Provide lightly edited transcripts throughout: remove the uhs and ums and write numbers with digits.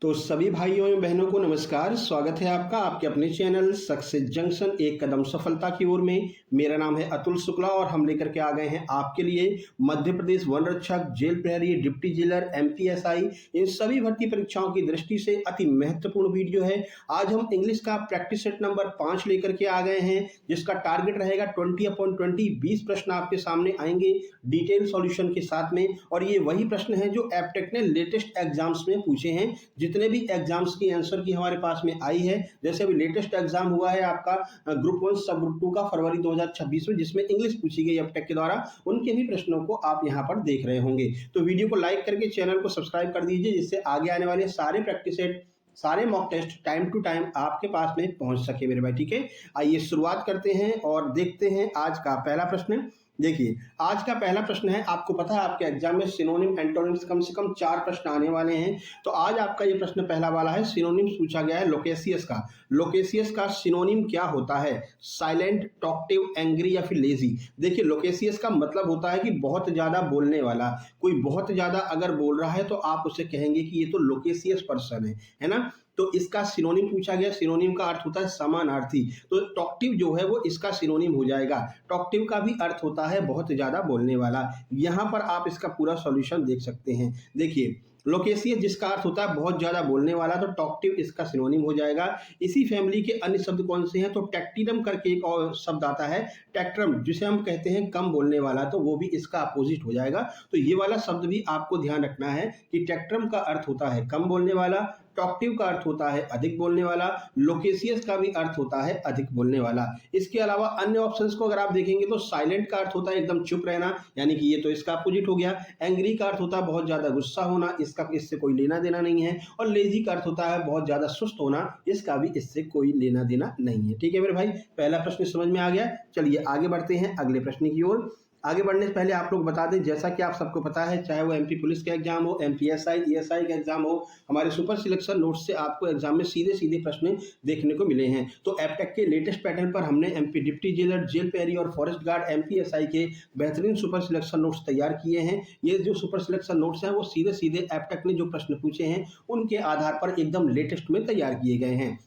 तो सभी भाइयों एवं बहनों को नमस्कार। स्वागत है आपका आपके अपने चैनल सक्सेस जंक्शन एक कदम सफलता की ओर में। मेरा नाम है अतुल शुक्ला और हम लेकर के आ गए हैं आपके लिए मध्य प्रदेश वन रक्षक, जेल प्रहरी, डिप्टी जेलर, एमपीएसआई इन सभी भर्ती परीक्षाओं की दृष्टि से अति महत्वपूर्ण वीडियो है। आज हम इंग्लिश का प्रैक्टिस सेट नंबर 5 लेकर के आ गए हैं, जिसका टारगेट रहेगा 20/20। 20 प्रश्न आपके सामने आएंगे डिटेल सॉल्यूशन के साथ में, और ये वही प्रश्न है जो एप्टेक ने लेटेस्ट एग्जाम्स में पूछे हैं। जितने भी एग्जाम्स की आंसर की हमारे पास में आई है, जैसे अभी लेटेस्ट एग्जाम हुआ है आपका ग्रुप 1 सब ग्रुप 2 का फरवरी 2026 में, जिसमें इंग्लिश पूछी गई एप्टेक के द्वारा, उनके भी प्रश्नों को आप यहां पर देख रहे होंगे। तो वीडियो को लाइक करके चैनल को सब्सक्राइब कर दीजिए, जिससे आगे आने वाले सारे प्रैक्टिस सेट, सारे mock test time to time आपके पास में पहुंच सके मेरे भाई। ठीक है, आइए शुरुआत करते हैं और देखते हैं आज का पहला प्रश्न। देखिए, आज का पहला प्रश्न है, आपको पता है आपके एग्जाम में सिनोनिम एंटोनिम्स कम से कम 4 प्रश्न आने वाले हैं। तो आज आपका ये प्रश्न पहला वाला है, सिनोनिम्स पूछा गया है लोकेशियस का। लोकेशियस का सिनोनिम क्या होता है? साइलेंट, टॉकटिव, एंग्री या फिर लेजी। देखिए, लोकेशियस का मतलब होता है कि बहुत ज्यादा बोलने वाला। कोई बहुत ज्यादा अगर बोल रहा है तो आप उसे कहेंगे कि ये तो लोकेशियस पर्सन है ना। तो इसका सिनोनिम पूछा गया। सिनोनिम का अर्थ होता है समानार्थी। तो टॉकटिव जो है वो इसका सिनोनिम हो जाएगा। टॉकटिव का भी अर्थ होता है बहुत ज्यादा बोलने वाला। यहां पर आप इसका पूरा सॉल्यूशन देख सकते हैं। देखिए, लोकेशियस जिसका अर्थ होता है बहुत ज्यादा बोलने वाला, तो टॉकटिव इसका सिनोनिम हो जाएगा। इसी फैमिली के अन्य शब्द कौन से हैं? तो टेक्टिनम करके एक और शब्द आता है, टेक्ट्रम, जिसे हम कहते हैं कम बोलने वाला, तो वो भी इसका अपोजिट हो जाएगा। तो ये वाला शब्द भी आपको ध्यान रखना है कि टेक्ट्रम का अर्थ होता है कम बोलने वाला, टॉकटिव का अर्थ होता है अधिक बोलने वाला, लोकेशियस का भी अर्थ होता है अधिक बोलने वाला। इसके अलावा अन्य ऑप्शंस को अगर आप देखेंगे तो साइलेंट का अर्थ होता है एकदम चुप रहना, यानी कि ये तो इसका अपोजिट हो गया। एंग्री का अर्थ होता है बहुत ज्यादा गुस्सा होना, इससे कोई लेना देना नहीं है। और लेजी का अर्थ होता है बहुत ज्यादा सुस्त होना, इसका भी इससे कोई लेना देना नहीं है। ठीक है मेरे भाई, पहला प्रश्न समझ में आ गया। चलिए आगे बढ़ते हैं अगले प्रश्न की ओर। आगे बढ़ने से पहले आप लोग बता दें, जैसा कि आप सबको पता है, चाहे वो एमपी पुलिस का एग्जाम हो, एमपीएसआई, ईएसआई का एग्जाम हो, हमारे सुपर सिलेक्शन नोट्स से आपको एग्जाम में सीधे सीधे प्रश्न देखने को मिले हैं। तो एप्टेक के लेटेस्ट पैटर्न पर हमने एमपी डिप्टी जेलर, जेल प्रहरी और फॉरेस्ट गार्ड, एमपीएसआई के बेहतरीन सुपर सिलेक्शन नोट्स तैयार किए हैं। ये जो सुपर सिलेक्शन नोट्स हैं वो सीधे सीधे एप्टेक ने जो प्रश्न पूछे हैं उनके आधार पर एकदम लेटेस्ट में तैयार किए गए हैं।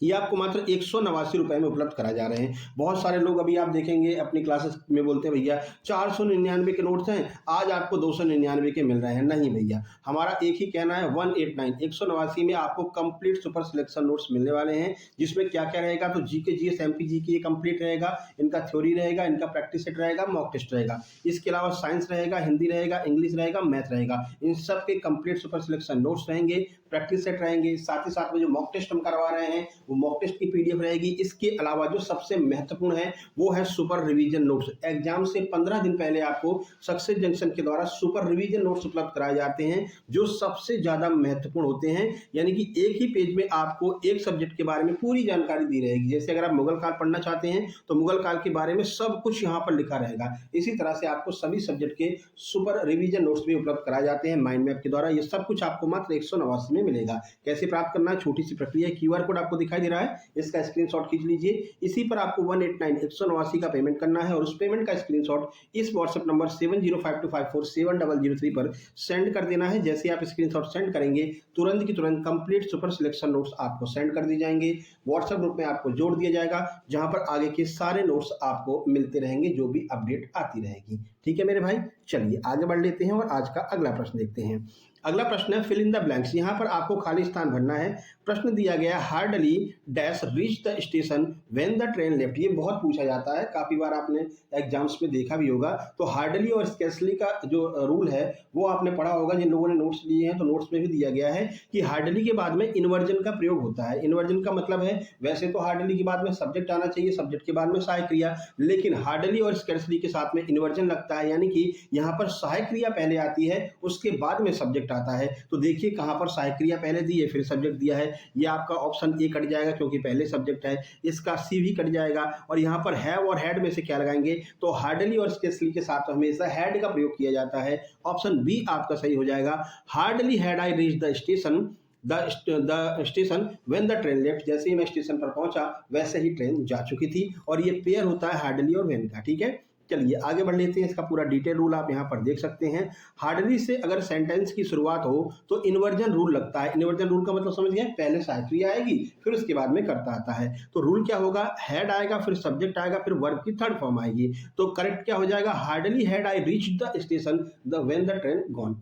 ये आपको मात्र 189 रुपए में उपलब्ध करा जा रहे हैं। बहुत सारे लोग अभी आप देखेंगे अपनी क्लासेस में बोलते हैं भैया 499 के नोट्स हैं, आज आपको 299 के मिल रहे हैं। नहीं भैया, हमारा एक ही कहना है 189 में आपको कंप्लीट सुपर सिलेक्शन नोट्स मिलने वाले हैं, जिसमें क्या क्या रहेगा? तो GK, GS, MP GK complete रहेगा, इनका थ्योरी रहेगा, इनका प्रैक्टिस सेट रहेगा, मॉक टेस्ट रहेगा। इसके अलावा साइंस रहेगा, हिंदी रहेगा, इंग्लिश रहेगा, मैथ रहेगा। इन सब के कंप्लीट सुपर सिलेक्शन नोट्स रहेंगे, प्रैक्टिस सेट रहेंगे, साथ ही साथ में जो मॉक टेस्ट हम करवा रहे हैं मॉक टेस्ट की पीडीएफ रहेगी। इसके अलावा जो सबसे महत्वपूर्ण है वो है सुपर रिवीजन नोट्स। एग्जाम से 15 दिन पहले आपको सक्सेस जंक्शन के द्वारा सुपर रिवीजन नोट्स उपलब्ध कराए जाते हैं, जो सबसे ज्यादा महत्वपूर्ण होते हैं। यानी कि एक ही पेज में आपको एक सब्जेक्ट के बारे में पूरी जानकारी दी रहेगी। जैसे अगर आप मुगल काल पढ़ना चाहते हैं तो मुगल काल के बारे में सब कुछ यहाँ पर लिखा रहेगा। इसी तरह से आपको सभी सब्जेक्ट के सुपर रिवीजन नोट्स भी उपलब्ध कराए जाते हैं माइंड मैप के द्वारा। ये सब कुछ आपको मात्र 189 में मिलेगा। कैसे प्राप्त करना है? छोटी सी प्रक्रिया, क्यूआर कोड आपको दिखाई दे रहा है, इसका स्क्रीनशॉट खींच लीजिए। इसी पर आपको 189 का पेमेंट करना है और उस पेमेंट का स्क्रीनशॉट इस व्हाट्सएप नंबर 7052547003 पर सेंड कर देना है। जैसे आप स्क्रीनशॉट सेंड करेंगे, तुरंत की तुरंत कंप्लीट सुपर सिलेक्शन नोट्स आपको सेंड कर दी जाएंगे। व्हाट्सएप ग्रुप में आपको जोड़ दिया जाएगा, जहां पर आगे के सारे नोट्स आपको मिलते रहेंगे, जो भी अपडेट आती रहेगी। ठीक है मेरे भाई, चलिए आगे बढ़ लेते हैं और आज का अगला प्रश्न देखते हैं। अगला प्रश्न है फिल इन द ब्लैंक्स। यहाँ पर आपको खाली स्थान भरना है। प्रश्न दिया गया, hardly dash reach the station when the train left. ये बहुत पूछा जाता है, काफी बार आपने एग्जाम्स में देखा भी होगा। तो हार्डली और स्केर्सली का जो रूल है वो आपने पढ़ा होगा, जिन लोगों ने नोट्स लिए हैं तो नोट्स में भी दिया गया है कि हार्डली के बाद में इन्वर्जन का प्रयोग होता है। इन्वर्जन का मतलब है, वैसे तो हार्डली के बाद में सब्जेक्ट आना चाहिए, सब्जेक्ट के बाद में सहायक क्रिया, लेकिन हार्डली और स्केर्सली के साथ में इन्वर्जन लगता है। यानी कि यहाँ पर सहायक क्रिया पहले आती है, उसके बाद में सब्जेक्ट आता है। तो देखिए कहां पर सहायक क्रिया पहले दी है, फिर सब्जेक्ट दिया है। ये आपका ऑप्शन ए कट जाएगा क्योंकि पहले सब्जेक्ट है। इसका सी भी कट जाएगा। और यहां पर हैव और हैड में से क्या लगाएंगे? तो हार्डली और स्केर्सली के साथ हमेशा हैड का प्रयोग किया जाता है। ऑप्शन बी आपका सही हो जाएगा। Hardly had I reach the station station when the train left. जैसे ही मैं स्टेशन पर पहुंचा वैसे ही ट्रेन जा चुकी थी। और ये पेयर होता है हार्डली और व्हेन का। ठीक है, चलिए आगे बढ़ लेते हैं। इसका पूरा डिटेल रूल आप यहाँ पर देख सकते हैं। हार्डली से अगर सेंटेंस की शुरुआत हो तो इन्वर्जन रूल लगता है। इन्वर्जन रूल का मतलब समझ गए, पहले साइक्रिया आएगी फिर उसके बाद में कर्ता आता है। तो रूल क्या होगा, हेड आएगा फिर सब्जेक्ट आएगा फिर वर्ब की थर्ड फॉर्म आएगी। तो करेक्ट क्या हो जाएगा, hardly had I reach the station the when the train gone.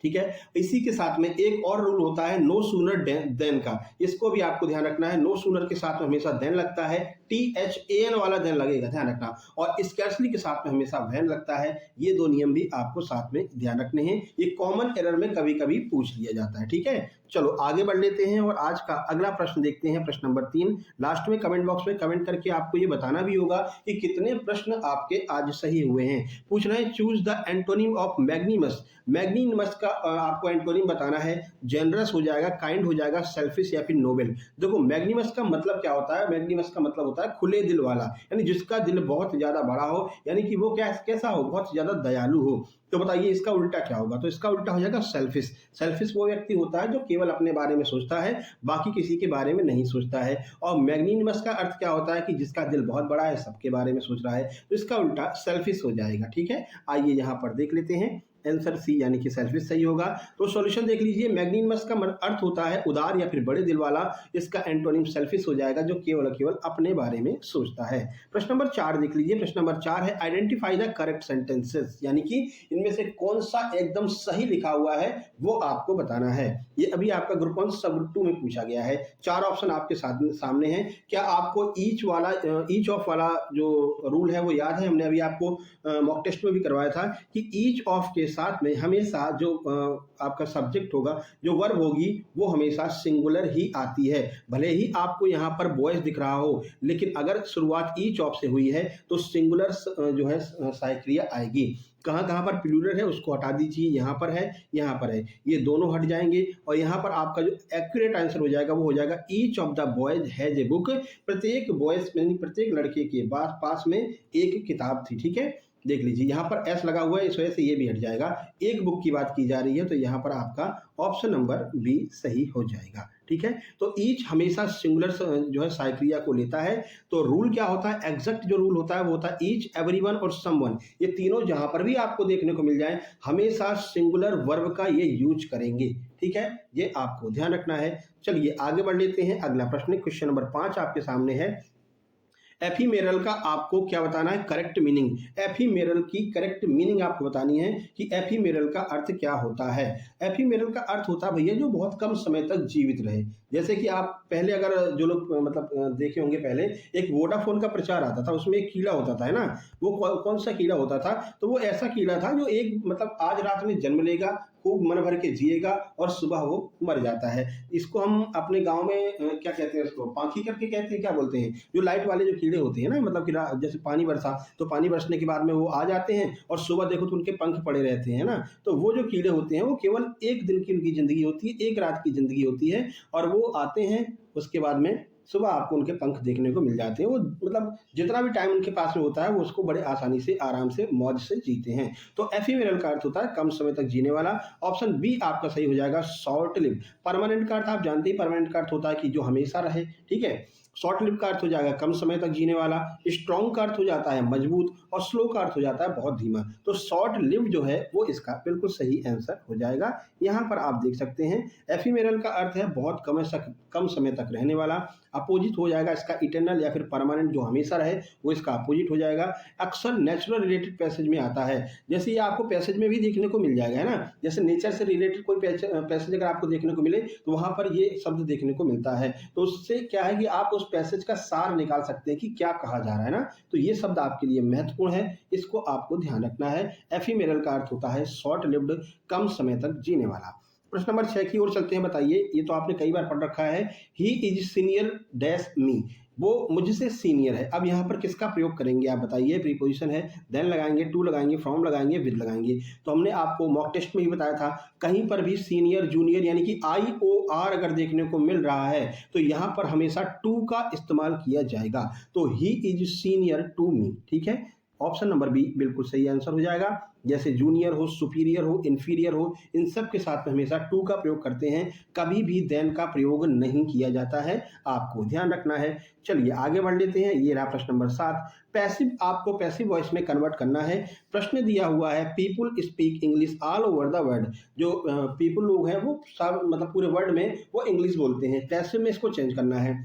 ठीक है। इसी के साथ में एक और रूल होता है नो सूनर देन का। इसको भी आपको ध्यान रखना है। नो सूनर के साथ में हमेशा देन लगता है, THAN वाला देन लगेगा, ध्यान रखना। और स्कैर्सली के साथ में हमेशा वैन लगता है। ये दो नियम भी आपको साथ में ध्यान रखने हैं। ये कॉमन एरर में कभी कभी पूछ लिया जाता है। ठीक है, चलो आगे बढ़ लेते हैं और आज का अगला प्रश्न देखते हैं। प्रश्न नंबर 3। लास्ट में कमेंट बॉक्स में कमेंट करके आपको ये बताना भी होगा कि कितने प्रश्न आपके आज सही हुए हैं। पूछना है चूज द एंटोनिम ऑफ मैग्नीमस। मैग्नीमस का आपको एंटोनिम बताना है। जेनरस हो जाएगा, काइंड हो जाएगा, सेल्फिश या फिर नोबेल। देखो मैग्नीमस का मतलब क्या होता है, मैग्नीमस का मतलब होता है खुले दिल वाला, यानी जिसका दिल बहुत ज्यादा बड़ा हो, यानी कि वो कैसा हो, बहुत ज्यादा दयालु हो। तो बताइए इसका उल्टा क्या होगा, तो इसका उल्टा हो जाएगा सेल्फिश। सेल्फिश वो व्यक्ति होता है जो केवल अपने बारे में सोचता है, बाकी किसी के बारे में नहीं सोचता है। और मैग्नीनिमस का अर्थ क्या होता है कि जिसका दिल बहुत बड़ा है, सबके बारे में सोच रहा है, तो इसका उल्टा सेल्फिश हो जाएगा। ठीक है, आइए यहाँ पर देख लेते हैं। आंसर सी यानी कि सेल्फिश सही होगा। तो सॉल्यूशन देख लीजिए। मैग्नीनिमस का अर्थ होता है उदार या फिर बड़े दिल वाला। इसका एंटोनिम सेल्फिश हो जाएगा, जो केवल अपने बारे में सोचता है। प्रश्न नंबर 4 देख लीजिए। प्रश्न नंबर 4 है आइडेंटिफाई द करेक्ट सेंटेंसेस, यानी कि इनमें से कौन सा एकदम सही लिखा हुआ है वो आपको बताना है। ये अभी आपका ग्रुप 1 सब ग्रुप 2 में पूछा गया है। 4 ऑप्शन आपके सामने हैं। क्या आपको ईच ऑफ वाला जो रूल है वो याद है? हमने अभी आपको मॉक टेस्ट में भी करवाया था कि ईच ऑफ के साथ में हमेशा जो आपका सब्जेक्ट होगा, जो वर्ब होगी, वो हमेशा सिंगुलर ही आती है। भले ही आपको यहाँ पर बॉयज दिख रहा हो, लेकिन अगर शुरुआत ईच ऑफ से हुई है तो सिंगुलर जो है साइक्रिया आएगी। कहाँ कहाँ पर प्लूरल है उसको हटा दीजिए, यहाँ पर है, यहाँ पर है, ये दोनों हट जाएंगे। और यहाँ पर आपका जो एक्यूरेट आंसर हो जाएगा वो हो जाएगा each of the boys has a book. प्रत्येक बॉयज यानी प्रत्येक लड़के के पास में एक किताब थी। ठीक है, देख लीजिए यहाँ पर एस लगा हुआ है, इस वजह से ये भी हट जाएगा। एक बुक की बात की जा रही है, तो यहाँ पर आपका ऑप्शन नंबर बी सही हो जाएगा। ठीक है, तो ईच हमेशा सिंगुलर जो है साइक्रिया को लेता है। तो रूल क्या होता है, एग्जैक्ट जो रूल होता है वो होता है ईच, एवरीवन और समवन। ये तीनों जहां पर भी आपको देखने को मिल जाए, हमेशा सिंगुलर वर्ब का ये यूज करेंगे। ठीक है, ये आपको ध्यान रखना है। चलिए आगे बढ़ लेते हैं। अगला प्रश्न क्वेश्चन नंबर 5 आपके सामने है। एफीमेरल का आपको क्या बताना है, करेक्ट मीनिंग। एफीमेरल की करेक्ट मीनिंग आपको बतानी है कि एफीमेरल का अर्थ क्या होता है। एफीमेरल का अर्थ होता है भैया जो बहुत कम समय तक जीवित रहे। जैसे कि आप पहले अगर जो लोग मतलब देखे होंगे, पहले एक वोडाफोन का प्रचार आता था, उसमें एक कीड़ा होता था, है ना। वो कौन सा कीड़ा होता था, तो वो ऐसा कीड़ा था जो एक मतलब आज रात में जन्म लेगा, खूब मन भर के जिएगा और सुबह वो मर जाता है। इसको हम अपने गांव में क्या कहते हैं, उसको पाखी करके कहते हैं, क्या बोलते हैं, जो लाइट वाले जो कीड़े होते हैं ना, मतलब कि जैसे पानी बरसा तो पानी बरसने के बाद में वो आ जाते हैं और सुबह देखो तो उनके पंख पड़े रहते हैं ना। तो वो जो कीड़े होते हैं वो केवल एक दिन की उनकी जिंदगी होती है, एक रात की जिंदगी होती है, और वो आते हैं, उसके बाद में सुबह आपको उनके पंख देखने को मिल जाते हैं। वो मतलब जितना भी टाइम उनके पास में होता है वो उसको बड़े आसानी से, आराम से, मौज से जीते हैं। तो एफीमेरल का अर्थ होता है कम समय तक जीने वाला। ऑप्शन बी आपका सही हो जाएगा, शॉर्ट लिव। परमानेंट का अर्थ आप जानते ही, परमानेंट का अर्थ होता है कि जो हमेशा रहे। ठीक है, शॉर्ट लिव का अर्थ हो जाएगा कम समय तक जीने वाला। स्ट्रॉन्ग का अर्थ हो जाता है मजबूत, और स्लो का अर्थ हो जाता है बहुत धीमा। तो शॉर्ट लिव जो है वो इसका बिल्कुल सही आंसर हो जाएगा। यहाँ पर आप देख सकते हैं एफीमेरल का अर्थ है बहुत कम समय तक रहने वाला। अपोजिट हो जाएगा इसका इटर्नल या फिर परमानेंट, जो हमेशा रहे, वो इसका अपोजिट हो जाएगा। अक्सर नेचुरल रिलेटेड पैसेज में आता है, जैसे ये आपको पैसेज में भी देखने को मिल जाएगा, है ना। जैसे नेचर से रिलेटेड कोई पैसेज अगर आपको देखने को मिले तो वहां पर ये शब्द देखने को मिलता है। तो उससे क्या है कि आप उस पैसेज का सार निकाल सकते हैं कि क्या कहा जा रहा है ना। तो ये शब्द आपके लिए महत्वपूर्ण है, इसको आपको ध्यान रखना है। एफीमेरल का अर्थ होता है शॉर्ट लिव्ड, कम समय तक जीने वाला। प्रश्न नंबर 6 की ओर चलते हैं। बताइए, ये तो आपने कई बार पढ़ रखा है। ही इज सीनियर डैश मी, वो मुझसे सीनियर है। अब यहाँ पर किसका प्रयोग करेंगे आप बताइए। प्रीपोजिशन है, देन लगाएंगे, टू लगाएंगे, फ्रॉम लगाएंगे, विद लगाएंगे। तो हमने आपको मॉक टेस्ट में ही बताया था, कहीं पर भी सीनियर, जूनियर यानी कि IOR अगर देखने को मिल रहा है तो यहाँ पर हमेशा टू का इस्तेमाल किया जाएगा। तो he is senior to me. ठीक है, ऑप्शन नंबर बी बिल्कुल सही आंसर हो जाएगा। जैसे जूनियर हो, सुपीरियर हो, इन्फीरियर हो, इन सब के साथ में हमेशा टू का प्रयोग करते हैं, कभी भी देन का प्रयोग नहीं किया जाता है, आपको ध्यान रखना है। चलिए आगे बढ़ लेते हैं। ये रहा प्रश्न नंबर 7। पैसिव, आपको पैसिव वॉइस में कन्वर्ट करना है। प्रश्न दिया हुआ है people speak English all over the world. जो पीपुल लोग हैं वो सब मतलब पूरे वर्ल्ड में वो इंग्लिश बोलते हैं। पैसिव में इसको चेंज करना है।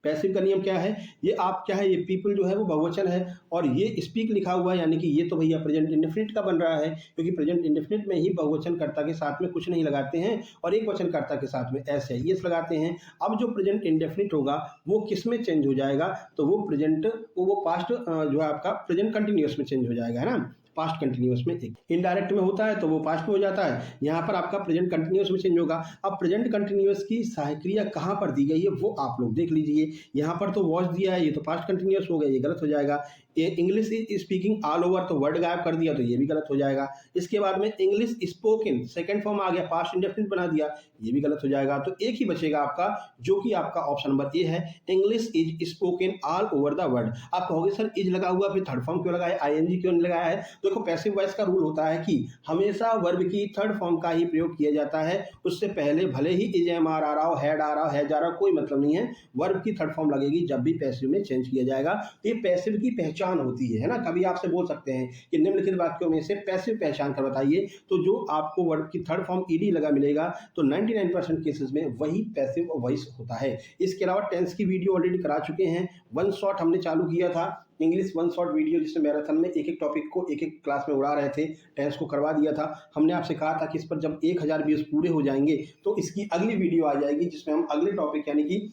पैसिव का नियम क्या है, ये आप क्या है, ये पीपल जो है वो बहुवचन है और ये स्पीक लिखा हुआ है, यानी कि ये तो भैया प्रेजेंट इंडेफिनिट का बन रहा है, क्योंकि प्रेजेंट इंडेफिनिट में ही बहुवचन कर्ता के साथ में कुछ नहीं लगाते हैं और एक वचन कर्ता के साथ में एस है, ये लगाते हैं। अब जो प्रेजेंट इंडेफिनिट होगा वो किस में चेंज हो जाएगा, तो वो प्रेजेंट वो पास्ट जो है आपका प्रेजेंट कंटिन्यूअस में चेंज हो जाएगा, है ना। पास्ट कंटिन्यूअस में इनडायरेक्ट में होता है तो वो पास्ट में हो जाता है, यहाँ पर आपका प्रेजेंट कंटिन्यूअस में चेंज होगा। अब प्रेजेंट कंटिन्यूअस की सहायक क्रिया कहाँ पर दी गई है वो आप लोग देख लीजिए। यहाँ पर तो वॉच दिया है, ये तो पास्ट कंटिन्यूअस हो गया, ये गलत हो जाएगा। English is speaking all over, तो वर्ड गायब कर दिया तो ये भी गलत हो जाएगा। इसके बाद में इंग्लिश स्पोकन, सेकंड फॉर्म आ गया, पास्ट इंडेफिनिट बना दिया, ये भी गलत हो जाएगा। तो एक ही बचेगा आपका, जो कि आपका ऑप्शन नंबर ए है, English is spoken all over the world. आप कहोगे सर इज लगा हुआ फिर थर्ड फॉर्म क्यों लगाया, आईएनजी क्यों नहीं लगाया है। देखो पैसिव वॉइस का रूल होता है कि हमेशा वर्ब की थर्ड फॉर्म का ही प्रयोग किया जाता है, उससे पहले भले ही इज एम आर आ रहा हो, हैड आ रहा हो, हैज आ रहा हो, कोई मतलब नहीं है, वर्ब की थर्ड फॉर्म लगेगी जब भी पैसिव में चेंज किया जाएगा। तो ये पैसिव की पहचान होती है ना। कभी आपसे बोल सकते हैं कि निम्नलिखित वाक्यों में से पैसिव पहचान कर बताइए, तो जो आपको वर्ब की थर्ड फॉर्म ईडी लगा मिलेगा, तो 99% केसेस में वही पैसिव वॉइस होता है। इसके अलावा टेंस की वीडियो ऑलरेडी करा चुके हैं, वन शॉट हमने चालू किया था, इंग्लिश वन शॉट वीडियो, जिसमें मैराथन में एक एक टॉपिक को एक एक क्लास में उड़ा रहे थे, टेंस को करवा दिया था। हमने आपसे कहा था कि इस पर जब 1000 व्यूज पूरे हो जाएंगे तो इसकी अगली वीडियो आ जाएगी, जिसमें हम अगले टॉपिक यानी कि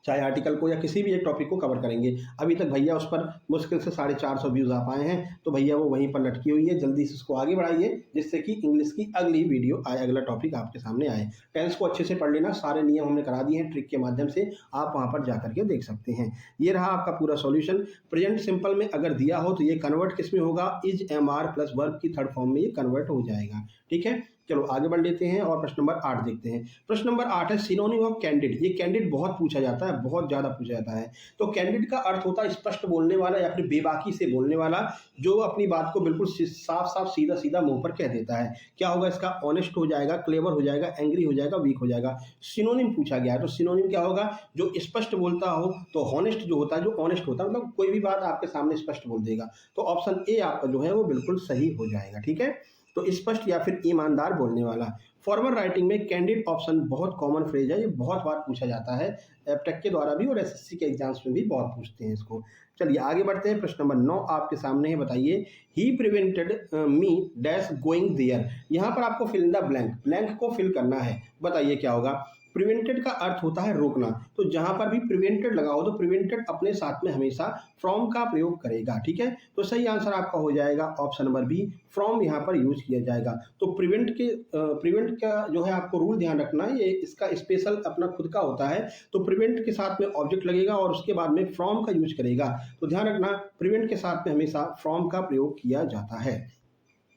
चाहे आर्टिकल को या किसी भी एक टॉपिक को कवर करेंगे। अभी तक भैया उस पर मुश्किल से 450 व्यूज़ आ पाए हैं, तो भैया वो वहीं पर लटकी हुई है, जल्दी से उसको आगे बढ़ाइए जिससे कि इंग्लिश की अगली वीडियो आए, अगला टॉपिक आपके सामने आए। टेंस को अच्छे से पढ़ लेना, सारे नियम हमने करा दिए हैं ट्रिक के माध्यम से, आप वहाँ पर जा करके देख सकते हैं। ये रहा आपका पूरा सॉल्यूशन। प्रेजेंट सिंपल में अगर दिया हो तो ये कन्वर्ट किस में होगा, is am are plus verb की थर्ड फॉर्म में ये कन्वर्ट हो जाएगा। ठीक है, चलो आगे बढ़ लेते हैं और प्रश्न नंबर 8 देखते हैं। प्रश्न नंबर 8 है सिनोनिम ऑफ कैंडिड। ये कैंडिड बहुत पूछा जाता है, बहुत ज़्यादा पूछा जाता है। तो कैंडिड का अर्थ होता है स्पष्ट बोलने वाला या फिर बेबाकी से बोलने वाला, जो अपनी बात को बिल्कुल साफ साफ सीधा सीधा मुंह पर कह देता है। क्या होगा इसका, ऑनेस्ट हो जाएगा, क्लेवर हो जाएगा, एंग्री हो जाएगा, वीक हो जाएगा। सिनोनिम पूछा गया है, तो सिनोनिम क्या होगा, जो स्पष्ट बोलता हो। तो हॉनेस्ट जो होता है, जो ऑनेस्ट होता है, मतलब कोई भी बात आपके सामने स्पष्ट बोल देगा। तो ऑप्शन ए आपका जो है वो बिल्कुल सही हो जाएगा। ठीक है, तो स्पष्ट या फिर ईमानदार बोलने वाला। फॉर्मल राइटिंग में कैंडिड ऑप्शन बहुत कॉमन फ्रेज है, ये बहुत बार पूछा जाता है एप्टेक के द्वारा भी और एसएससी के एग्जाम्स में भी बहुत पूछते हैं इसको। चलिए आगे बढ़ते हैं। प्रश्न नंबर 9 आपके सामने है, बताइए ही prevented me dash going there. यहाँ पर आपको fill in the blank, blank को फिल करना है। बताइए क्या होगा। प्रिवेंटेड का अर्थ होता है रोकना, तो जहां पर भी प्रिवेंटेड लगा हो तो प्रिवेंटेड अपने साथ में हमेशा फ्रॉम का प्रयोग करेगा। ठीक है, तो सही आंसर आपका हो जाएगा ऑप्शन नंबर बी, फ्रॉम यहाँ पर यूज किया जाएगा। तो प्रिवेंट का जो है आपको रूल ध्यान रखना है, ये इसका स्पेशल अपना खुद का होता है। तो प्रिवेंट के साथ में ऑब्जेक्ट लगेगा और उसके बाद में फ्रॉम का यूज करेगा। तो ध्यान रखना, प्रिवेंट के साथ में हमेशा फ्रॉम का प्रयोग किया जाता है।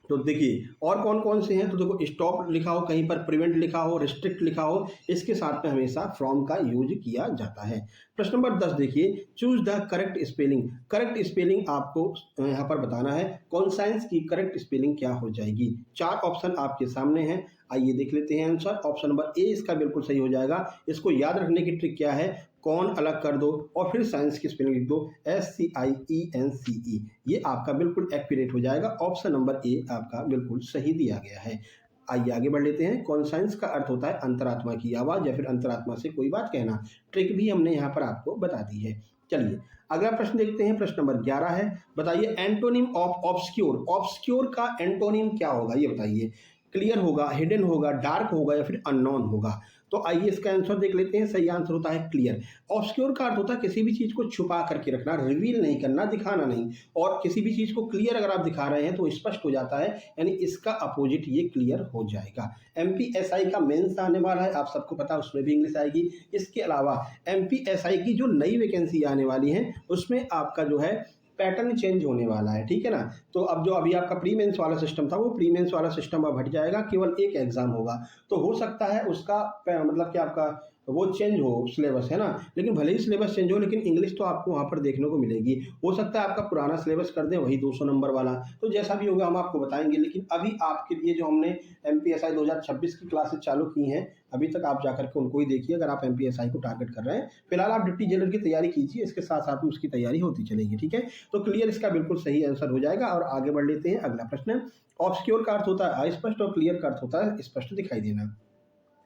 तो देखिए और कौन कौन से हैं, तो देखो स्टॉप लिखा हो, कहीं पर प्रिवेंट लिखा हो, रिस्ट्रिक्ट लिखा हो, इसके साथ में हमेशा फ्रॉम का यूज किया जाता है। प्रश्न नंबर 10 देखिए, choose the correct spelling. Correct spelling आपको यहाँ पर बताना है, कॉन्साइंस की करेक्ट स्पेलिंग क्या हो जाएगी। 4 ऑप्शन आपके सामने हैं, आइए देख लेते हैं आंसर। ऑप्शन नंबर ए इसका बिल्कुल सही हो जाएगा। इसको याद रखने की ट्रिक क्या है, कौन अलग कर दो और फिर साइंस की स्पेलिंग लिख दो, SCIENCE, ये आपका बिल्कुल एक्यूरेट हो जाएगा। ऑप्शन नंबर ए आपका बिल्कुल सही दिया गया है। आइए आगे बढ़ लेते हैं। कॉन्साइंस का अर्थ होता है अंतरात्मा की आवाज़ या फिर अंतरात्मा से कोई बात कहना। ट्रिक भी हमने यहाँ पर आपको बता दी है। चलिए अगला प्रश्न देखते हैं। प्रश्न नंबर 11 है, बताइए एंटोनिम ऑफ ऑब्सक्योर। ऑब्सक्योर का एंटोनिम क्या होगा ये बताइए। क्लियर होगा, हिडन होगा, डार्क होगा या फिर अननोन होगा। तो आइए इसका आंसर देख लेते हैं। सही आंसर होता है क्लियर। ऑब्सक्योर का अर्थ होता है किसी भी चीज़ को छुपा करके रखना, रिवील नहीं करना, दिखाना नहीं। और किसी भी चीज़ को क्लियर अगर आप दिखा रहे हैं तो स्पष्ट हो जाता है, यानी इसका अपोजिट ये क्लियर हो जाएगा। MPSI का मेंस आने वाला है, आप सबको पता है, उसमें भी इंग्लिश आएगी। इसके अलावा MPSI की जो नई वैकेंसी आने वाली है उसमें आपका जो है पैटर्न चेंज होने वाला है। ठीक है ना, तो अब जो अभी आपका प्री मेंस वाला सिस्टम था वो प्री मेंस वाला सिस्टम अब हट जाएगा, केवल एक एग्जाम होगा। तो हो सकता है उसका मतलब कि आपका वो चेंज हो सिलेबस, है ना। लेकिन भले ही सिलेबस चेंज हो, लेकिन इंग्लिश तो आपको वहाँ पर देखने को मिलेगी। हो सकता है आपका पुराना सिलेबस कर दें वही 200 नंबर वाला, तो जैसा भी होगा हम आपको बताएंगे। लेकिन अभी आपके लिए जो हमने MPSI 2026 की क्लासेस चालू की हैं, अभी तक आप जाकर के उनको ही देखिए अगर आप MPSI को टारगेट कर रहे हैं। फिलहाल आप डिप्टी जेलर की तैयारी कीजिए, इसके साथ साथ में उसकी तैयारी होती चलेगी, ठीक है। तो क्लियर इसका बिल्कुल सही आंसर हो जाएगा। और आगे बढ़ लेते हैं। अगला प्रश्न, ऑब्सक्योर का अर्थ होता है अस्पष्ट और क्लियर का अर्थ होता है स्पष्ट दिखाई देना।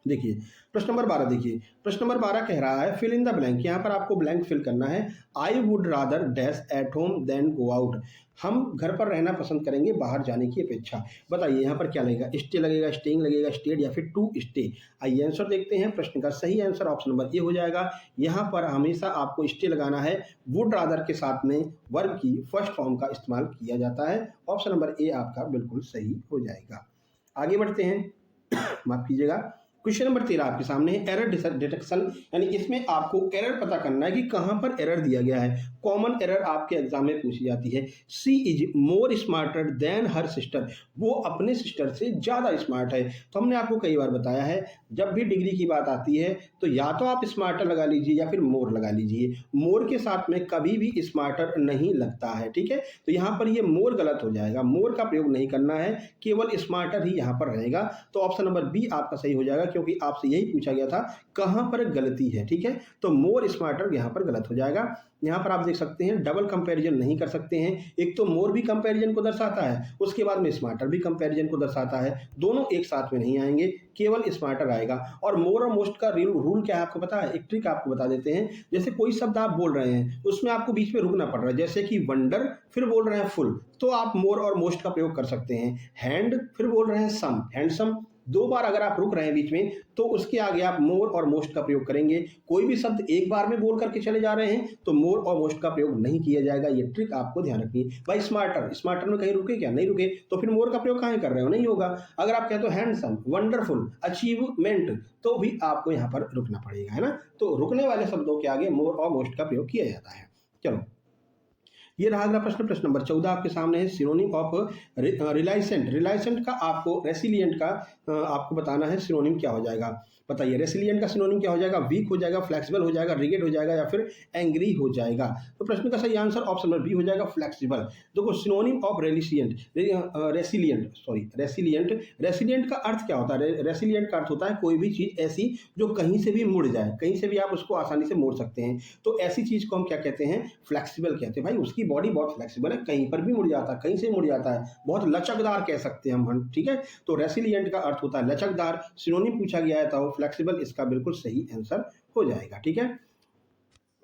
देखिए प्रश्न नंबर 12, देखिए प्रश्न नंबर 12 कह रहा है फिल इन द ब्लैंक। यहाँ पर आपको ब्लैंक फिल करना है। I would rather dash at home than go out. हम घर पर रहना पसंद करेंगे बाहर जाने की अपेक्षा। बताइए यहाँ पर क्या लगेगा, स्टे लगेगा, स्टेइंग लगेगा, स्टेड, या फिर टू स्टे। आइए आंसर देखते हैं। प्रश्न का सही आंसर ऑप्शन नंबर ए हो जाएगा। यहाँ पर हमेशा आपको स्टे लगाना है। वुड रादर के साथ में वर्ब की फर्स्ट फॉर्म का इस्तेमाल किया जाता है। ऑप्शन नंबर ए आपका बिल्कुल सही हो जाएगा। आगे बढ़ते हैं। माफ कीजिएगा। क्वेश्चन नंबर 13 आपके सामने है, एरर डिटेक्शन। यानी इसमें आपको एरर पता करना है कि कहां पर एरर दिया गया है। कॉमन एरर आपके एग्जाम में पूछी जाती है। She is more smarter than her sister. वो अपने सिस्टर से ज्यादा स्मार्ट है। तो हमने आपको कई बार बताया है, जब भी डिग्री की बात आती है तो या तो आप स्मार्टर लगा लीजिए या फिर मोर लगा लीजिए। मोर के साथ में कभी भी स्मार्टर नहीं लगता है, ठीक है। तो यहाँ पर ये मोर गलत हो जाएगा, मोर का प्रयोग नहीं करना है, केवल स्मार्टर ही यहाँ पर रहेगा। तो ऑप्शन नंबर बी आपका सही हो जाएगा, क्योंकि आपसे यही पूछा गया था कहां पर गलती है, ठीक है। तो मोर स्मार्टर यहां पर गलत हो जाएगा। यहां पर आप देख सकते हैं डबल कंपैरिजन नहीं कर सकते हैं। एक तो मोर भी कंपैरिजन को दर्शाता है, उसके बाद में स्मार्टर भी कंपैरिजन को दर्शाता है। दोनों एक साथ में नहीं आएंगे, केवल स्मार्टर आएगा। और मोर और मोस्ट का रूल क्या है आपको पता है? एक ट्रिक आपको बता देते हैं। जैसे कोई शब्द आप बोल रहे हैं, उसमें आपको बीच में रुकना पड़ रहा है, जैसे कि वंडर फिर बोल रहे हैं फुल, तो आप मोर और मोस्ट का प्रयोग कर सकते हैं। हैंड फिर बोल रहे हैं सम, हैंडसम, दो बार अगर आप रुक रहे हैं बीच में, तो उसके आगे आप मोर और मोस्ट का प्रयोग करेंगे। कोई भी शब्द एक बार में बोल करके चले जा रहे हैं तो मोर और मोस्ट का प्रयोग नहीं किया जाएगा। ये ट्रिक आपको ध्यान रखनी है। भाई स्मार्टर, स्मार्टर में कहीं रुके क्या? नहीं रुके, तो फिर मोर का प्रयोग कहाँ कर रहे हो? नहीं होगा। अगर आप कहते हो हैंडसम, वंडरफुल, अचीवमेंट, तो भी आपको यहाँ पर रुकना पड़ेगा, है ना। तो रुकने वाले शब्दों के आगे मोर और मोस्ट का प्रयोग किया जाता है। चलो ये रहा अगला प्रश्न। प्रश्न नंबर 14 आपके सामने है, सिनोनिम ऑफ रिलायसेंट। रिलायसेंट का आपको, रेसिलिएंट का आपको बताना है सिनोनिम क्या हो जाएगा। बताइए रेसिलिएंट का सिनोनिम क्या हो जाएगा? वीक हो जाएगा, फ्लेक्सिबल हो जाएगा, रिगिड हो जाएगा, या फिर एंग्री हो जाएगा। तो प्रश्न का सही आंसर ऑप्शन नंबर बी हो जाएगा, फ्लेक्सिबल। देखो सिनोनिम ऑफ रेसिलिएंट का अर्थ क्या होता है? रेसिलिएंट का अर्थ होता है कोई भी चीज ऐसी जो कहीं से भी मुड़ जाए, कहीं से भी आप उसको आसानी से मोड़ सकते हैं। तो ऐसी चीज को हम क्या कहते हैं? फ्लेक्सिबल कहते हैं। भाई उसकी बॉडी बहुत फ्लेक्सिबल है, कहीं पर भी मुड़ जाता है, कहीं से मुड़ जाता है, बहुत लचकदार कह सकते हैं हम, ठीक है। तो रेसिलिएंट का अर्थ होता है लचकदार। सिनोनिम पूछा गया है तो फ्लेक्सिबल इसका बिल्कुल सही आंसर हो जाएगा, ठीक है।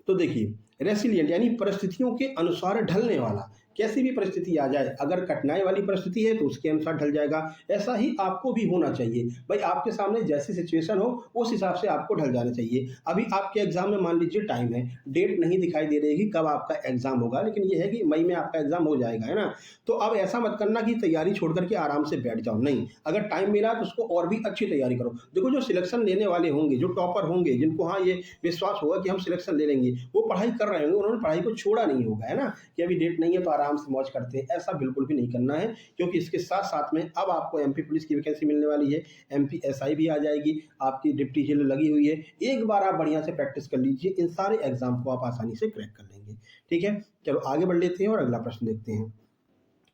तो देखिए रेसिलिएंट यानी परिस्थितियों के अनुसार ढलने वाला। कैसी भी परिस्थिति आ जाए, अगर कठिनाई वाली परिस्थिति है तो उसके अनुसार ढल जाएगा। ऐसा ही आपको भी होना चाहिए। भाई आपके सामने जैसी सिचुएशन हो उस हिसाब से आपको ढल जाना चाहिए। अभी आपके एग्जाम में मान लीजिए टाइम है, डेट नहीं दिखाई दे रही कब आपका एग्जाम होगा, लेकिन यह है कि मई में आपका एग्जाम हो जाएगा, है ना। तो अब ऐसा मत करना कि तैयारी छोड़ करके आराम से बैठ जाओ, नहीं। अगर टाइम मिला तो उसको और भी अच्छी तैयारी करो। देखो जो सिलेक्शन लेने वाले होंगे, जो टॉपर होंगे, जिनको हाँ ये विश्वास होगा कि हम सिलेक्शन ले लेंगे, वो पढ़ाई कर रहे होंगे, उन्होंने पढ़ाई को छोड़ा नहीं होगा, है ना, कि अभी डेट नहीं है तो आराम से मौज करते हैं। ऐसा बिल्कुल भी नहीं करना है, क्योंकि इसके साथ साथ में अब आपको एमपी पुलिस की वैकेंसी मिलने वाली है, MPSI भी आ जाएगी, आपकी डिप्टी जेल लगी हुई है। एक बार आप बढ़िया से प्रैक्टिस कर लीजिए, इन सारे एग्जाम को आप आसानी से क्रैक कर लेंगे, ठीक है। चलो आगे बढ़ लेते हैं और अगला प्रश्न देखते हैं।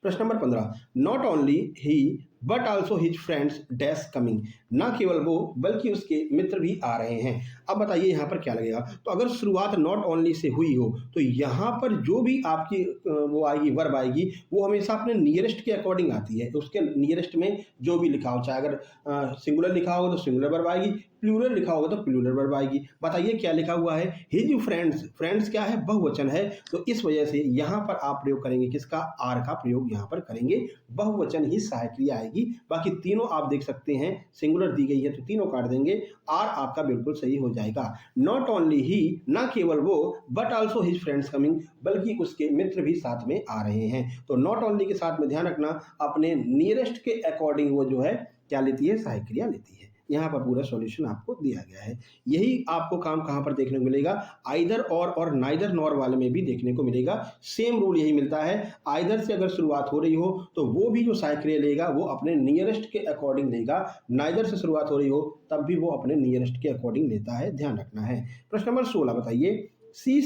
प्रश्न number 15, not only he but also his friends dash coming. ना केवल वो बल्कि उसके मित्र भी आ रहे हैं। अब बताइए यहाँ पर क्या लगेगा। तो अगर शुरुआत नॉट ओनली से हुई हो तो यहाँ पर जो भी आपकी वो आएगी, वर्ब आएगी, वो हमेशा अपने नियरेस्ट के अकॉर्डिंग आती है। तो उसके नियरेस्ट में जो भी लिखा हो, चाहे अगर सिंगुलर लिखा होगा तो सिंगुलर वर्ब आएगी, प्लूरल लिखा होगा तो प्लूरल वर्ब आएगी। बताइए क्या लिखा हुआ है? His friends. फ्रेंड्स क्या है? बहुवचन है। तो इस वजह से यहाँ पर आप प्रयोग करेंगे किसका? आर का प्रयोग यहाँ पर करेंगे। बहुवचन ही सहायक क्रिया आएगी। बाकी तीनों आप देख सकते हैं सिंगुलर दी गई है तो तीनों काट देंगे, आर आपका बिल्कुल सही हो जाएगा। नॉट ओनली ही, ना केवल वो, but also his friends coming, बल्कि उसके मित्र भी साथ में आ रहे हैं। तो नॉट ओनली के साथ में ध्यान रखना, अपने नियरेस्ट के अकॉर्डिंग वो जो है क्या लेती है? सहायक क्रिया लेती है। यहाँ पर पूरा सॉल्यूशन आपको दिया गया है। यही आपको काम कहाँ पर देखने को मिलेगा, आइदर और नाइदर नॉर वाले में भी देखने को मिलेगा। सेम रूल यही मिलता है, आइदर से अगर शुरुआत हो रही हो तो वो भी जो साइक्रिया लेगा वो अपने नियरेस्ट के अकॉर्डिंग लेगा, नाइदर से शुरुआत हो रही हो तब भी वो अपने नियरेस्ट के अकॉर्डिंग लेता है, ध्यान रखना है। प्रश्न नंबर 16 बताइए, she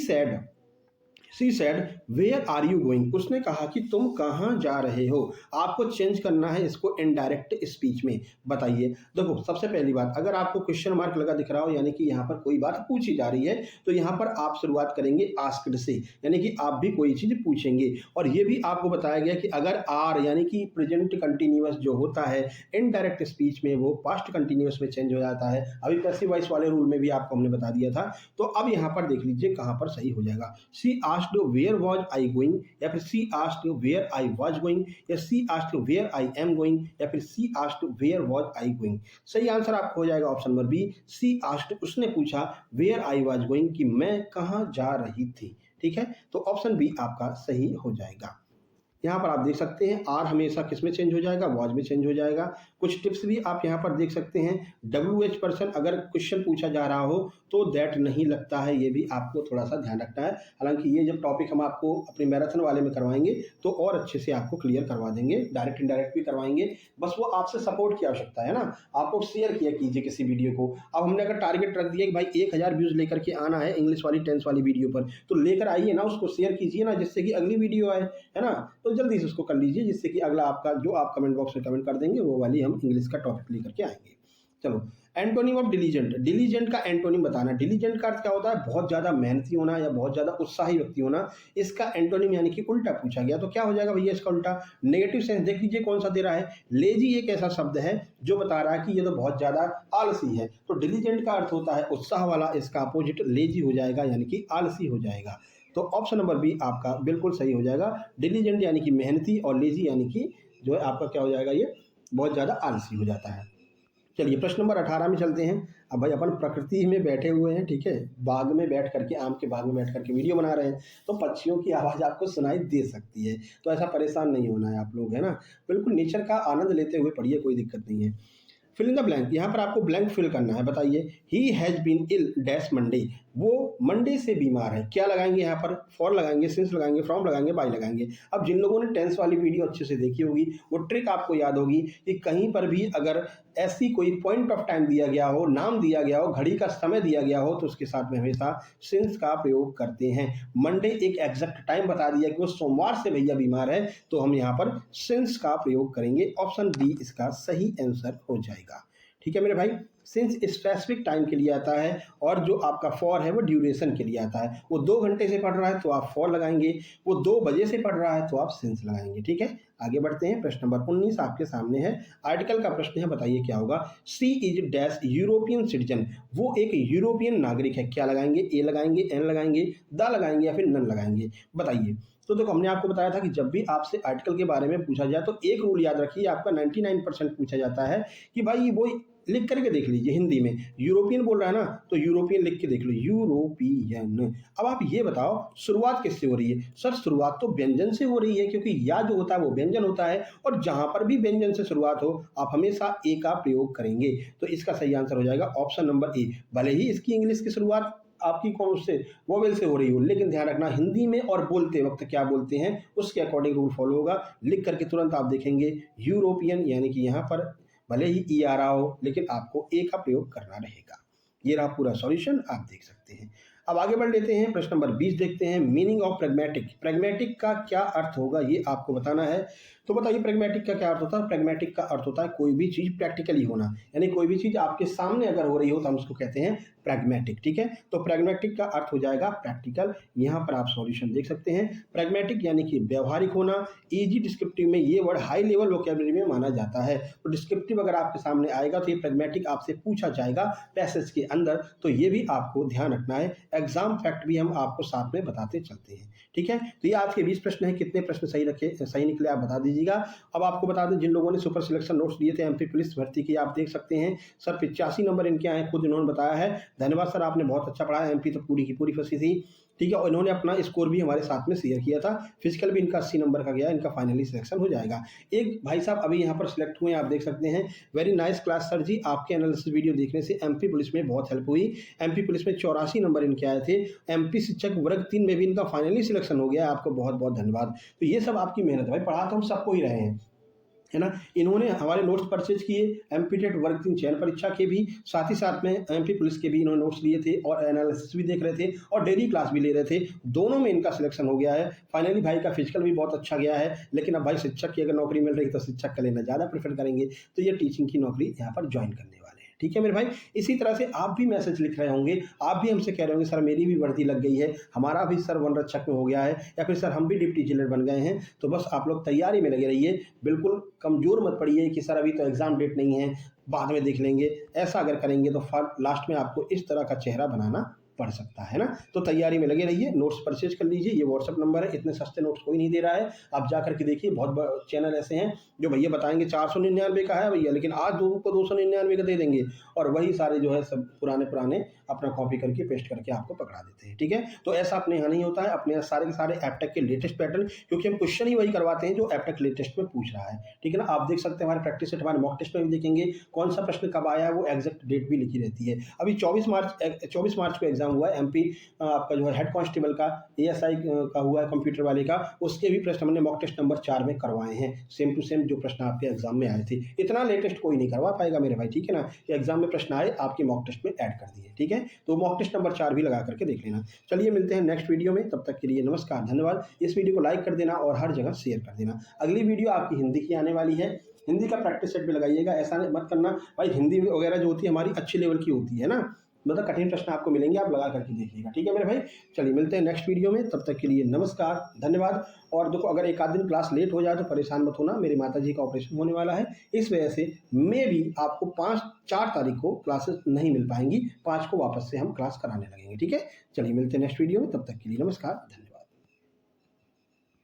said where are you going, उसने कहा कि तुम कहाँ जा रहे हो। आपको चेंज करना है इसको इनडायरेक्ट स्पीच में। बताइए, देखो सबसे पहली बात, अगर आपको क्वेश्चन मार्क लगा दिख रहा हो यानी कि यहाँ पर कोई बात पूछी जा रही है, तो यहाँ पर आप शुरुआत करेंगे आस्क्ड से, यानी कि आप भी कोई चीज़ पूछेंगे। और ये भी आपको बताया गया कि अगर आर यानी कि प्रेजेंट कंटिन्यूअस जो होता है इनडायरेक्ट स्पीच में वो पास्ट कंटिन्यूअस में चेंज हो जाता है। अभी पैसिव वॉइस वाले रूल में भी आपको हमने बता दिया था। तो अब यहाँ पर देख लीजिए कहाँ पर सही हो जाएगा। She asked where was I going, या फिर she asked where I was going, या she asked where I am going, या फिर she asked where was I going. सही आंसर आपको हो जाएगा option number B, she asked, उसने पूछा, वेयर आई वाज गोइंग, कि मैं कहाँ जा रही थी। ठीक है, तो ऑप्शन बी आपका सही हो जाएगा। यहाँ पर आप देख सकते हैं आर हमेशा किस में चेंज हो जाएगा, वाज में चेंज हो जाएगा। कुछ टिप्स भी आप यहाँ पर देख सकते हैं, WH पर्सन अगर क्वेश्चन पूछा जा रहा हो तो दैट नहीं लगता है, ये भी आपको थोड़ा सा ध्यान रखना है। हालांकि ये जब टॉपिक हम आपको अपने मैराथन वाले में करवाएंगे तो और अच्छे से आपको क्लियर करवा देंगे, डायरेक्ट इनडायरेक्ट भी करवाएंगे। बस वो आपसे सपोर्ट की आवश्यकता है ना, आप लोग शेयर किया कीजिए किसी वीडियो को। अब हमने अगर टारगेट रख दिया कि भाई 1000 व्यूज लेकर के आना है इंग्लिश वाली टेंस वाली वीडियो पर, तो लेकर आइए ना, उसको शेयर कीजिए ना, जिससे कि अगली वीडियो आए, है ना। तो जल्दी से उसको कर लीजिए, जिससे कि अगला आपका जो आप कमेंट बॉक्स में कमेंट कर देंगे वो वाली हम इंग्लिश का टॉपिक लेकर के आएंगे। चलो, एंटोनिम ऑफ डिलीजेंट, डिलीजेंट का एंटोनिम बताना। डिलीजेंट का अर्थ क्या होता है, बहुत ज्यादा मेहनती होना या बहुत ज्यादा उत्साही व्यक्ति होना। इसका एंटोनिम यानी कि उल्टा पूछा गया तो क्या हो जाएगा भैया इसका उल्टा, नेगेटिव सेंस। देख लीजिए कौन सा दे रहा है, लेजी एक ऐसा शब्द है जो बता रहा है कि ये तो बहुत ज्यादा आलसी है। तो डिलीजेंट का अर्थ होता है उत्साह वाला, इसका अपोजिट लेजी हो जाएगा यानी कि आलसी हो जाएगा। तो ऑप्शन नंबर बी आपका बिल्कुल सही हो जाएगा। डिलीजेंट यानी कि मेहनती और लेजी यानी कि जो है आपका क्या हो जाएगा, ये बहुत ज़्यादा आलसी हो जाता है। चलिए प्रश्न नंबर 18 में चलते हैं। अब भाई अपन प्रकृति में बैठे हुए हैं, ठीक है, बाग में बैठ करके, आम के बाग में बैठ करके वीडियो बना रहे हैं, तो पक्षियों की आवाज़ आपको सुनाई दे सकती है, तो ऐसा परेशान नहीं होना है आप लोग, है ना। बिल्कुल नेचर का आनंद लेते हुए पढ़िए, कोई दिक्कत नहीं है। फिल इन द ब्लैंक, यहाँ पर आपको ब्लैंक फिल करना है। बताइए, he has been ill dash Monday, वो मंडे से बीमार है। क्या लगाएंगे यहाँ पर, फॉर लगाएंगे, सिंस लगाएंगे, फ्रॉम लगाएंगे, बाय लगाएंगे। अब जिन लोगों ने टेंस वाली वीडियो अच्छे से देखी होगी वो ट्रिक आपको याद होगी कि कहीं पर भी अगर ऐसी कोई पॉइंट ऑफ टाइम दिया गया हो, नाम दिया गया हो, घड़ी का समय दिया गया हो, तो उसके साथ में हमेशा सिंस का प्रयोग करते हैं। मंडे एक एग्जैक्ट टाइम बता दिया कि वो सोमवार से भैया बीमार है, तो हम यहाँ पर सिंस का प्रयोग करेंगे। ऑप्शन डी इसका सही आंसर हो जाएगा। ठीक है मेरे भाई, सिंस स्पेसिफिक टाइम के लिए आता है और जो आपका फॉर है वो ड्यूरेशन के लिए आता है। वो 2 घंटे से पढ़ रहा है तो आप फॉर लगाएंगे, वो 2 बजे से पढ़ रहा है तो आप सिंस लगाएंगे। ठीक है, आगे बढ़ते हैं। प्रश्न नंबर 19 आपके सामने है, आर्टिकल का प्रश्न है। बताइए क्या होगा, सी इज डैश यूरोपियन सिटीजन, वो एक यूरोपियन नागरिक है। क्या लगाएंगे, ए लगाएंगे, एन लगाएंगे, द लगाएंगे या फिर नन लगाएंगे। बताइए। तो देखो हमने आपको बताया था कि जब भी आपसे आर्टिकल के बारे में पूछा जाए तो एक रूल याद रखिए, आपका 99% पूछा जाता है कि भाई वो लिख करके देख लीजिए। हिंदी में यूरोपियन बोल रहा है ना, तो यूरोपियन लिख के देख लो, यूरोपियन। अब आप ये बताओ शुरुआत किससे हो रही है। सर शुरुआत तो व्यंजन से हो रही है, क्योंकि या जो होता है वो व्यंजन होता है, और जहां पर भी व्यंजन से शुरुआत हो आप हमेशा ए का प्रयोग करेंगे। तो इसका सही आंसर हो जाएगा ऑप्शन नंबर ए। भले ही इसकी इंग्लिश की शुरुआत आपकी कौन से वोवेल से हो रही हो, लेकिन ध्यान रखना हिंदी में और बोलते वक्त क्या बोलते हैं उसके अकॉर्डिंग रूल फॉलो होगा। लिख करके तुरंत आप देखेंगे यूरोपियन, यानी कि यहाँ पर भले ही ई आ रहा हो लेकिन आपको ए का प्रयोग करना रहेगा। ये रहा पूरा सॉल्यूशन, आप देख सकते हैं। अब आगे बढ़ लेते हैं, प्रश्न नंबर 20 देखते हैं। मीनिंग ऑफ प्रैग्मेटिक, प्रैग्मेटिक का क्या अर्थ होगा ये आपको बताना है। तो बताइए प्रैग्मेटिक का क्या अर्थ होता है। प्रैग्मेटिक का अर्थ होता है कोई भी चीज़ प्रैक्टिकली होना, यानी कोई भी चीज़ आपके सामने अगर हो रही हो तो हम उसको कहते हैं प्रैग्मेटिक। ठीक है, तो प्रैग्मेटिक का अर्थ हो जाएगा प्रैक्टिकल। यहाँ पर आप सॉल्यूशन देख सकते हैं। प्रैग्मेटिक यानी कि व्यवहारिक होना। इजी डिस्क्रिप्टिव में ये वर्ड हाई लेवल वोकैबुलरी में माना जाता है। तो डिस्क्रिप्टिव अगर आपके सामने आएगा तो ये प्रैग्मेटिक आपसे पूछा जाएगा पैसेज के अंदर, तो ये भी आपको ध्यान रखना है। एग्जाम फैक्ट भी हम आपको साथ में बताते चलते हैं। ठीक है, तो ये आज के 20 प्रश्न है। कितने प्रश्न सही रखे, सही निकले आप बता दीजिए। दीजिएगा। अब आपको बता दें, जिन लोगों ने सुपर सिलेक्शन नोट्स लिए थे एमपी पुलिस भर्ती के, आप देख सकते हैं सर 85 नंबर इनके आए, खुद इन्होंने बताया है। धन्यवाद सर, आपने बहुत अच्छा पढ़ाया, एमपी तो पूरी की पूरी फंसी थी, ठीक है। और इन्होंने अपना स्कोर भी हमारे साथ में शेयर किया था। फिजिकल भी इनका 80 नंबर का गया, इनका फाइनली सिलेक्शन हो जाएगा। एक भाई साहब अभी यहाँ पर सिलेक्ट हुए हैं, आप देख सकते हैं। वेरी नाइस क्लास सर जी, आपके एनालिसिस वीडियो देखने से एमपी पुलिस में बहुत हेल्प हुई। एमपी पुलिस में 84 नंबर इनके आए थे। एमपी शिक्षक वर्ग 3 में भी इनका फाइनली सिलेक्शन हो गया, आपको बहुत बहुत धन्यवाद। तो ये सब आपकी मेहनत है भाई, पढ़ा तो हम सबको ही रहे हैं, है ना। इन्होंने हमारे नोट्स परचेज किए, एमपी टेट वर्ग 3 चयन परीक्षा के भी, साथ ही साथ में एमपी पुलिस के भी इन्होंने नोट्स लिए थे और एनालिसिस भी देख रहे थे और डेली क्लास भी ले रहे थे। दोनों में इनका सिलेक्शन हो गया है। फाइनली भाई का फिजिकल भी बहुत अच्छा गया है। लेकिन अब भाई शिक्षक की अगर नौकरी मिल रही तो शिक्षक का लेना ज़्यादा प्रेफर करेंगे, तो ये टीचिंग की नौकरी यहाँ पर ज्वाइन करने वाले हैं, ठीक है मेरे भाई। इसी तरह से आप भी मैसेज लिख रहे होंगे, आप भी हमसे कह रहे होंगे सर मेरी भी भर्ती लग गई है, हमारा भी सर वन रक्षक में हो गया है, या फिर सर हम भी डिप्टी जिलर बन गए हैं। तो बस आप लोग तैयारी में लगे रहिए, बिल्कुल कमज़ोर मत पड़िए कि सर अभी तो एग्ज़ाम डेट नहीं है, बाद में देख लेंगे। ऐसा अगर करेंगे तो लास्ट में आपको इस तरह का चेहरा बनाना पड़ सकता है ना। तो तैयारी में लगे रहिए, नोट्स परचेज कर लीजिए, ये व्हाट्सअप नंबर है, इतने सस्ते नोट्स कोई नहीं दे रहा है। आप जा करके देखिए, बहुत चैनल ऐसे हैं जो भैया बताएंगे 499 का है भैया, लेकिन आज लोगों को 299 का दे देंगे, और वही सारे जो है सब पुराने अपना कॉपी करके पेस्ट करके आपको पकड़ा देते हैं, ठीक है। तो ऐसा अपने यहाँ नहीं होता है, अपने यहाँ सारे के सारे एप्टेक के लेटेस्ट पैटर्न, क्योंकि हम क्वेश्चन ही वही करवाते हैं जो एप्टेक लेटेस्ट में पूछ रहा है, ठीक है ना। आप देख सकते हैं हमारे प्रैक्टिस सेट, हमारे मॉक टेस्ट में भी देखेंगे कौन सा प्रश्न कब आया है, वो एग्जैक्ट डेट भी लिखी रहती है। अभी 24 मार्च को एग्जाम हुआ है एमपी आपका जो है हेड कांस्टेबल का, एएसआई का हुआ है कंप्यूटर वाले का, उसके भी प्रश्न हमने मॉक टेस्ट नंबर 4 में करवाए हैं, सेम टू सेम जो प्रश्न आपके एग्जाम में आए थे। इतना लेटेस्ट कोई नहीं करवा पाएगा मेरे भाई, ठीक है ना। एग्जाम में प्रश्न आए आपके मॉक टेस्ट में ऐड कर दिए, ठीक है। तो मॉक टेस्ट नंबर 4 भी लगा करके देख लेना। चलिए मिलते हैं नेक्स्ट वीडियो में, तब तक के लिए नमस्कार, धन्यवाद। इस वीडियो को लाइक कर देना और हर जगह शेयर कर देना। अगली वीडियो आपकी हिंदी की आने वाली है, हिंदी का प्रैक्टिस सेट भी लगाइएगा। ऐसा मत करना भाई, हिंदी वगैरह जो होती है हमारी अच्छी लेवल की होती है ना, मतलब कठिन प्रश्न आपको मिलेंगे, आप लगा करके देखिएगा, ठीक है मेरे भाई। चलिए मिलते हैं नेक्स्ट वीडियो में, तब तक के लिए नमस्कार, धन्यवाद। और देखो, अगर एक आध दिन क्लास लेट हो जाए तो परेशान मत होना, मेरी माता जी का ऑपरेशन होने वाला है, इस वजह से मैं भी आपको 4 तारीख को क्लासेस नहीं मिल पाएंगी, 5 को वापस से हम क्लास कराने लगेंगे, ठीक है। चलिए मिलते हैं नेक्स्ट वीडियो में, तब तक के लिए नमस्कार, धन्यवाद।